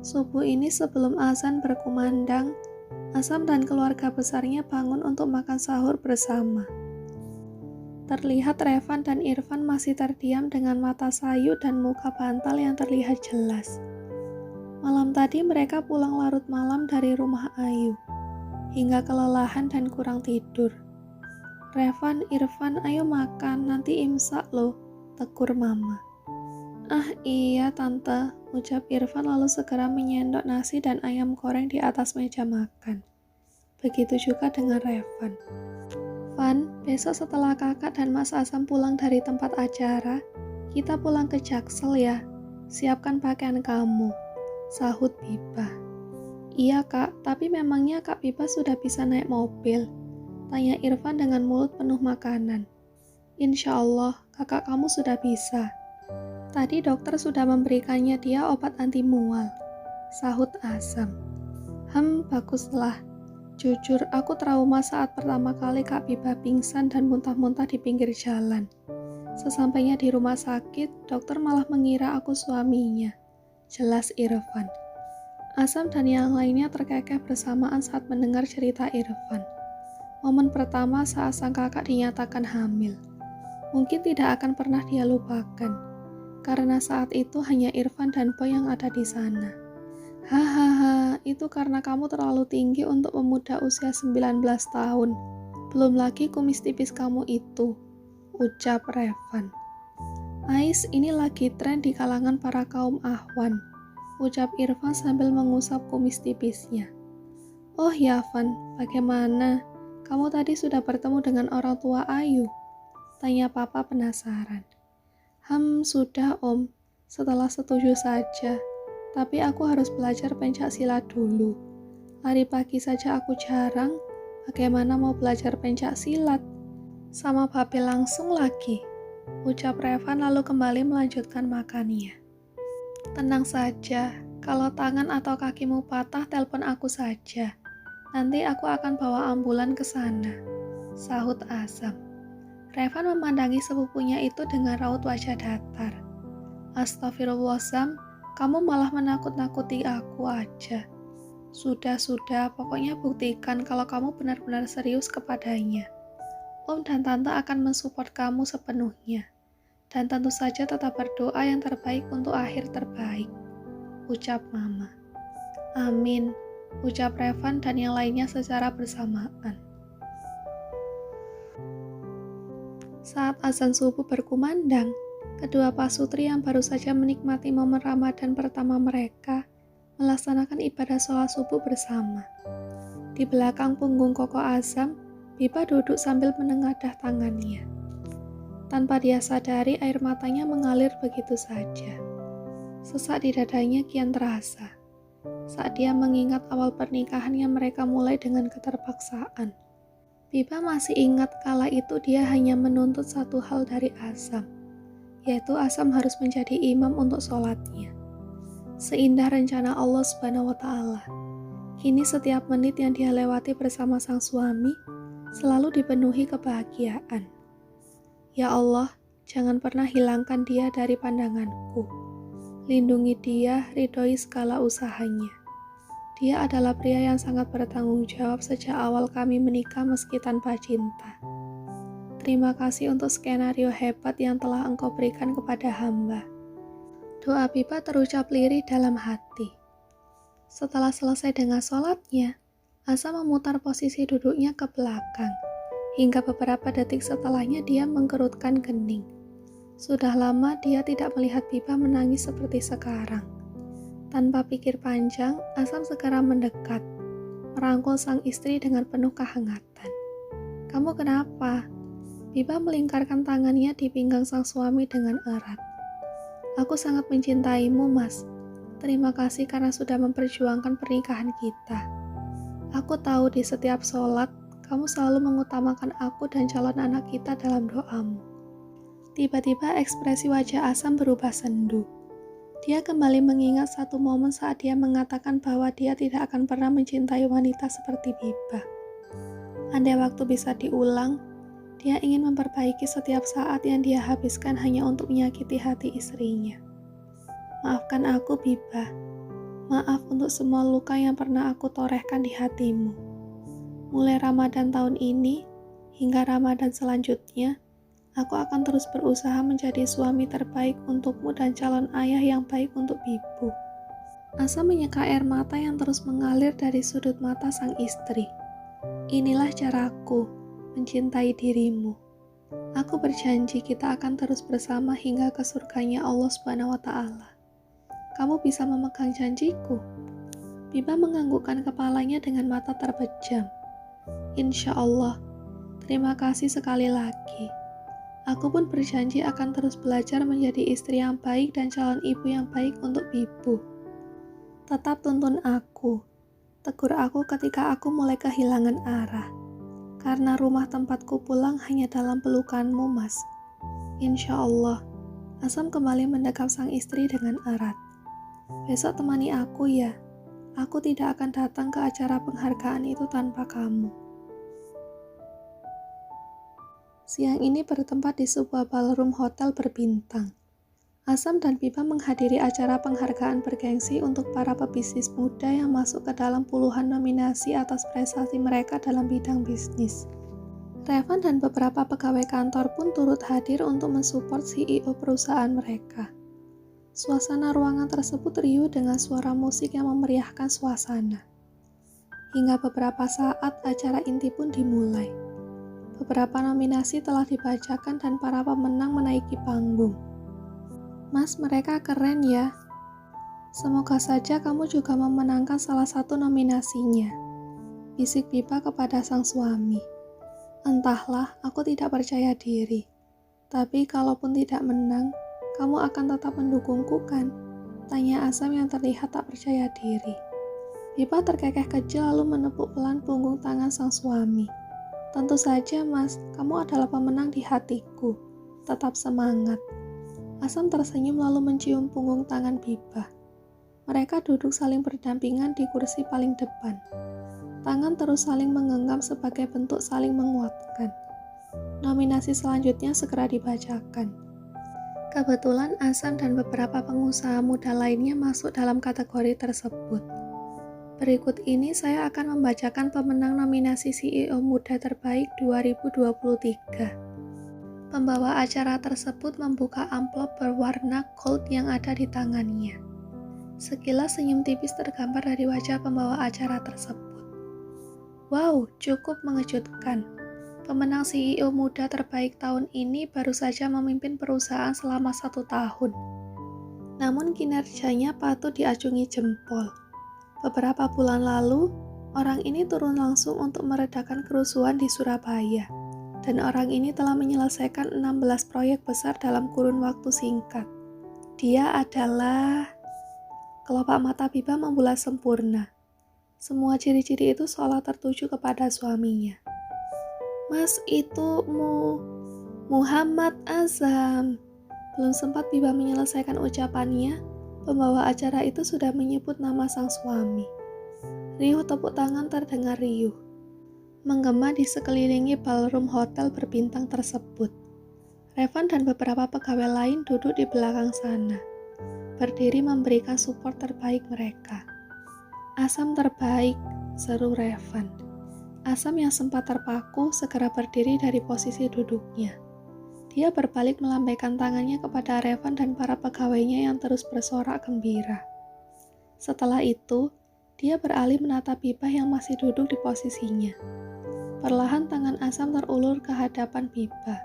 Subuh ini sebelum azan berkumandang, Asam dan keluarga besarnya bangun untuk makan sahur bersama. Terlihat Revan dan Irfan masih terdiam dengan mata sayu dan muka bantal yang terlihat jelas. Malam tadi mereka pulang larut malam dari rumah Ayu, hingga kelelahan dan kurang tidur. Revan, Irfan, ayo makan, nanti imsak loh, tegur mama. Ah iya tante, ucap Irfan lalu segera menyendok nasi dan ayam goreng di atas meja makan. Begitu juga dengan Revan. Van, besok setelah kakak dan Mas Asam pulang dari tempat acara, kita pulang ke Jaksel ya. Siapkan pakaian kamu, sahut Biba. Iya kak, tapi memangnya Kak Biba sudah bisa naik mobil? Tanya Irfan dengan mulut penuh makanan. Insya Allah, kakak kamu sudah bisa. Tadi dokter sudah memberikannya dia obat anti mual, sahut Asam. Baguslah. Jujur, aku trauma saat pertama kali Kak Biba pingsan dan muntah-muntah di pinggir jalan. Sesampainya di rumah sakit, dokter malah mengira aku suaminya, jelas Irfan. Asam dan yang lainnya terkekeh bersamaan saat mendengar cerita Irfan. Momen pertama saat sang kakak dinyatakan hamil. Mungkin tidak akan pernah dia lupakan, karena saat itu hanya Irfan dan Boy yang ada di sana. Hahaha, itu karena kamu terlalu tinggi untuk pemuda usia 19 tahun. Belum lagi kumis tipis kamu itu, ucap Revan. Ais, ini lagi tren di kalangan para kaum ahwan, ucap Irfan sambil mengusap kumis tipisnya. Oh ya Van, bagaimana? Kamu tadi sudah bertemu dengan orang tua Ayu? Tanya papa penasaran. Sudah om, setelah setuju saja. Tapi aku harus belajar pencak silat dulu. Lari pagi saja aku jarang, bagaimana mau belajar pencak silat? Sama babe langsung lagi, ucap Revan lalu kembali melanjutkan makannya. Tenang saja, kalau tangan atau kakimu patah telepon aku saja. Nanti aku akan bawa ambulan ke sana, sahut Asam. Revan memandangi sepupunya itu dengan raut wajah datar. Astagfirullah Sam, kamu malah menakut-nakuti aku aja. Sudah, pokoknya buktikan kalau kamu benar-benar serius kepadanya. Om dan Tante akan mensupport kamu sepenuhnya. Dan tentu saja tetap berdoa yang terbaik untuk akhir terbaik, ucap Mama. Amin, ucap Revan dan yang lainnya secara bersamaan. Saat azan subuh berkumandang, kedua pasutri yang baru saja menikmati momen Ramadan pertama mereka melaksanakan ibadah sholat subuh bersama. Di belakang punggung Koko Azam, Biba duduk sambil menengadah tangannya. Tanpa dia sadari, air matanya mengalir begitu saja. Sesak di dadanya kian terasa saat dia mengingat awal pernikahannya mereka mulai dengan keterpaksaan. Biba masih ingat kala itu dia hanya menuntut satu hal dari Azam, yaitu Azam harus menjadi imam untuk sholatnya. Seindah rencana Allah Subhanahu wa Ta'ala, kini setiap menit yang dia lewati bersama sang suami selalu dipenuhi kebahagiaan. Ya Allah, jangan pernah hilangkan dia dari pandanganku. Lindungi dia, ridhoi segala usahanya. Dia adalah pria yang sangat bertanggung jawab sejak awal kami menikah meski tanpa cinta. Terima kasih untuk skenario hebat yang telah Engkau berikan kepada hamba. Doa Biba terucap lirih dalam hati. Setelah selesai dengan sholatnya, Asa memutar posisi duduknya ke belakang. Hingga beberapa detik setelahnya dia mengkerutkan kening. Sudah lama dia tidak melihat Biba menangis seperti sekarang. Tanpa pikir panjang, Asam segera mendekat, merangkul sang istri dengan penuh kehangatan. Kamu kenapa? Biba melingkarkan tangannya di pinggang sang suami dengan erat. Aku sangat mencintaimu, Mas. Terima kasih karena sudah memperjuangkan pernikahan kita. Aku tahu di setiap sholat, kamu selalu mengutamakan aku dan calon anak kita dalam doamu. Tiba-tiba ekspresi wajah Asam berubah sendu. Dia kembali mengingat satu momen saat dia mengatakan bahwa dia tidak akan pernah mencintai wanita seperti Biba. Andai waktu bisa diulang, dia ingin memperbaiki setiap saat yang dia habiskan hanya untuk menyakiti hati istrinya. Maafkan aku, Biba. Maaf untuk semua luka yang pernah aku torehkan di hatimu. Mulai Ramadan tahun ini, hingga Ramadan selanjutnya, aku akan terus berusaha menjadi suami terbaik untukmu dan calon ayah yang baik untuk Bibu. Asam menyeka air mata yang terus mengalir dari sudut mata sang istri. Inilah caraku mencintai dirimu. Aku berjanji kita akan terus bersama hingga ke surganya Allah SWT. Kamu bisa memegang janjiku? Biba menganggukkan kepalanya dengan mata terbejam. Insya Allah, terima kasih sekali lagi. Aku pun berjanji akan terus belajar menjadi istri yang baik dan calon ibu yang baik untuk Bibu. Tetap tuntun aku, tegur aku ketika aku mulai kehilangan arah. Karena rumah tempatku pulang hanya dalam pelukanmu, Mas. Insya Allah, Asam kembali mendekap sang istri dengan erat. Besok temani aku ya. Aku tidak akan datang ke acara penghargaan itu tanpa kamu. Siang ini bertempat di sebuah ballroom hotel berbintang. Asam dan Biba menghadiri acara penghargaan bergengsi untuk para pebisnis muda yang masuk ke dalam puluhan nominasi atas prestasi mereka dalam bidang bisnis. Revan dan beberapa pegawai kantor pun turut hadir untuk mensupport CEO perusahaan mereka. Suasana ruangan tersebut riuh dengan suara musik yang memeriahkan suasana. Hingga beberapa saat acara inti pun dimulai. Beberapa nominasi telah dibacakan dan para pemenang menaiki panggung. Mas, mereka keren ya. Semoga saja kamu juga memenangkan salah satu nominasinya. Bisik Biba kepada sang suami. Entahlah, aku tidak percaya diri. Tapi kalaupun tidak menang, kamu akan tetap mendukungku kan? Tanya Asam yang terlihat tak percaya diri. Biba terkekeh kecil lalu menepuk pelan punggung tangan sang suami. Tentu saja mas, kamu adalah pemenang di hatiku. Tetap semangat. Asam tersenyum lalu mencium punggung tangan Biba. Mereka duduk saling berdampingan di kursi paling depan. Tangan terus saling menggenggam sebagai bentuk saling menguatkan. Nominasi selanjutnya segera dibacakan. Kebetulan Asam dan beberapa pengusaha muda lainnya masuk dalam kategori tersebut. Berikut ini saya akan membacakan pemenang nominasi CEO Muda Terbaik 2023. Pembawa acara tersebut membuka amplop berwarna gold yang ada di tangannya. Sekilas senyum tipis tergambar dari wajah pembawa acara tersebut. Wow, cukup mengejutkan. Pemenang CEO muda terbaik tahun ini baru saja memimpin perusahaan selama 1 tahun. Namun kinerjanya patut diacungi jempol. Beberapa bulan lalu, orang ini turun langsung untuk meredakan kerusuhan di Surabaya. Dan orang ini telah menyelesaikan 16 proyek besar dalam kurun waktu singkat. Dia adalah... Kelopak mata Biba membulat sempurna. Semua ciri-ciri itu seolah tertuju kepada suaminya. Mas, itu Muhammad Azam. Belum sempat Biba menyelesaikan ucapannya, pembawa acara itu sudah menyebut nama sang suami. Riuh tepuk tangan terdengar riuh, menggema di sekelilingi ballroom hotel berbintang tersebut. Revan dan beberapa pegawai lain duduk di belakang sana, berdiri memberikan support terbaik mereka. Asam terbaik, seru Revan. Asam yang sempat terpaku segera berdiri dari posisi duduknya. Dia berbalik melambaikan tangannya kepada Revan dan para pegawainya yang terus bersorak gembira. Setelah itu, dia beralih menatap Biba yang masih duduk di posisinya. Perlahan tangan Asam terulur ke hadapan Biba.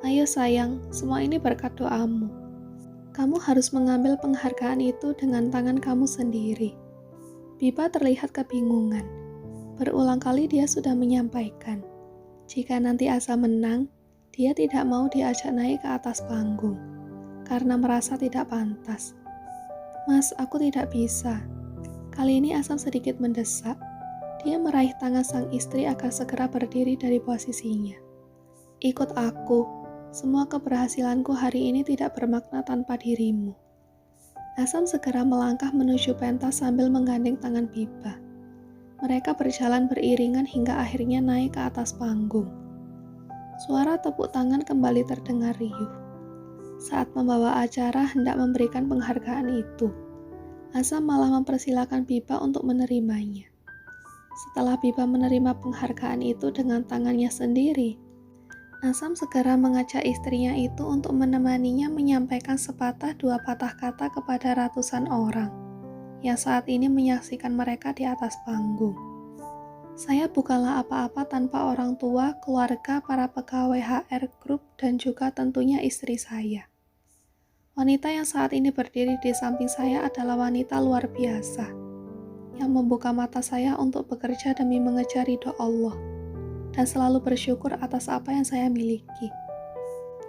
Ayo sayang, semua ini berkat doamu. Kamu harus mengambil penghargaan itu dengan tangan kamu sendiri. Biba terlihat kebingungan. Berulang kali dia sudah menyampaikan, jika nanti Asam menang, dia tidak mau diajak naik ke atas panggung, karena merasa tidak pantas. Mas, aku tidak bisa. Kali ini Asam sedikit mendesak. Dia meraih tangan sang istri agar segera berdiri dari posisinya. Ikut aku, semua keberhasilanku hari ini tidak bermakna tanpa dirimu. Asam segera melangkah menuju pentas sambil menggandeng tangan Biba. Mereka berjalan beriringan hingga akhirnya naik ke atas panggung. Suara tepuk tangan kembali terdengar riuh. Saat pembawa acara hendak memberikan penghargaan itu, Asam malah mempersilahkan Biba untuk menerimanya. Setelah Biba menerima penghargaan itu dengan tangannya sendiri, Asam segera mengajak istrinya itu untuk menemaninya menyampaikan sepatah dua patah kata kepada ratusan orang yang saat ini menyaksikan mereka di atas panggung. Saya bukanlah apa-apa tanpa orang tua, keluarga, para pegawai HR Group, dan juga tentunya istri saya. Wanita yang saat ini berdiri di samping saya adalah wanita luar biasa, yang membuka mata saya untuk bekerja demi mengejar ridho Allah, dan selalu bersyukur atas apa yang saya miliki.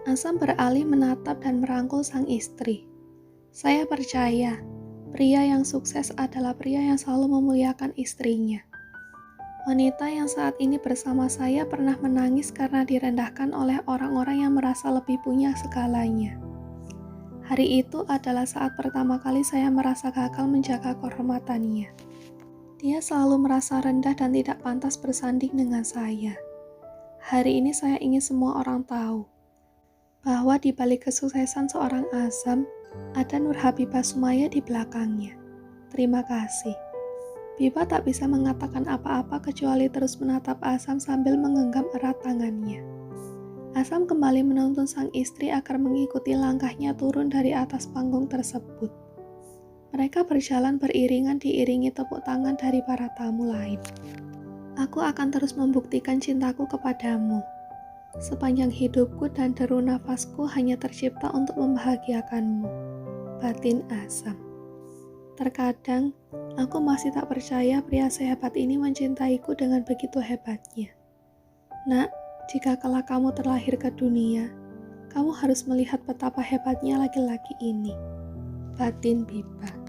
Asam beralih menatap dan merangkul sang istri. Saya percaya, pria yang sukses adalah pria yang selalu memuliakan istrinya. Wanita yang saat ini bersama saya pernah menangis karena direndahkan oleh orang-orang yang merasa lebih punya segalanya. Hari itu adalah saat pertama kali saya merasa gagal menjaga kehormatannya. Dia selalu merasa rendah dan tidak pantas bersanding dengan saya. Hari ini saya ingin semua orang tahu bahwa di balik kesuksesan seorang Asam, ada Nur Habibah Sumaya di belakangnya. Terima kasih. Biba tak bisa mengatakan apa-apa kecuali terus menatap Asam sambil menggenggam erat tangannya. Asam kembali menuntun sang istri agar mengikuti langkahnya turun dari atas panggung tersebut. Mereka berjalan beriringan diiringi tepuk tangan dari para tamu lain. Aku akan terus membuktikan cintaku kepadamu. Sepanjang hidupku dan deru nafasku hanya tercipta untuk membahagiakanmu. Batin Asam. Terkadang, aku masih tak percaya pria sehebat ini mencintaiku dengan begitu hebatnya. Nak, jika kelak kamu terlahir ke dunia, kamu harus melihat betapa hebatnya laki-laki ini. Batin Biba.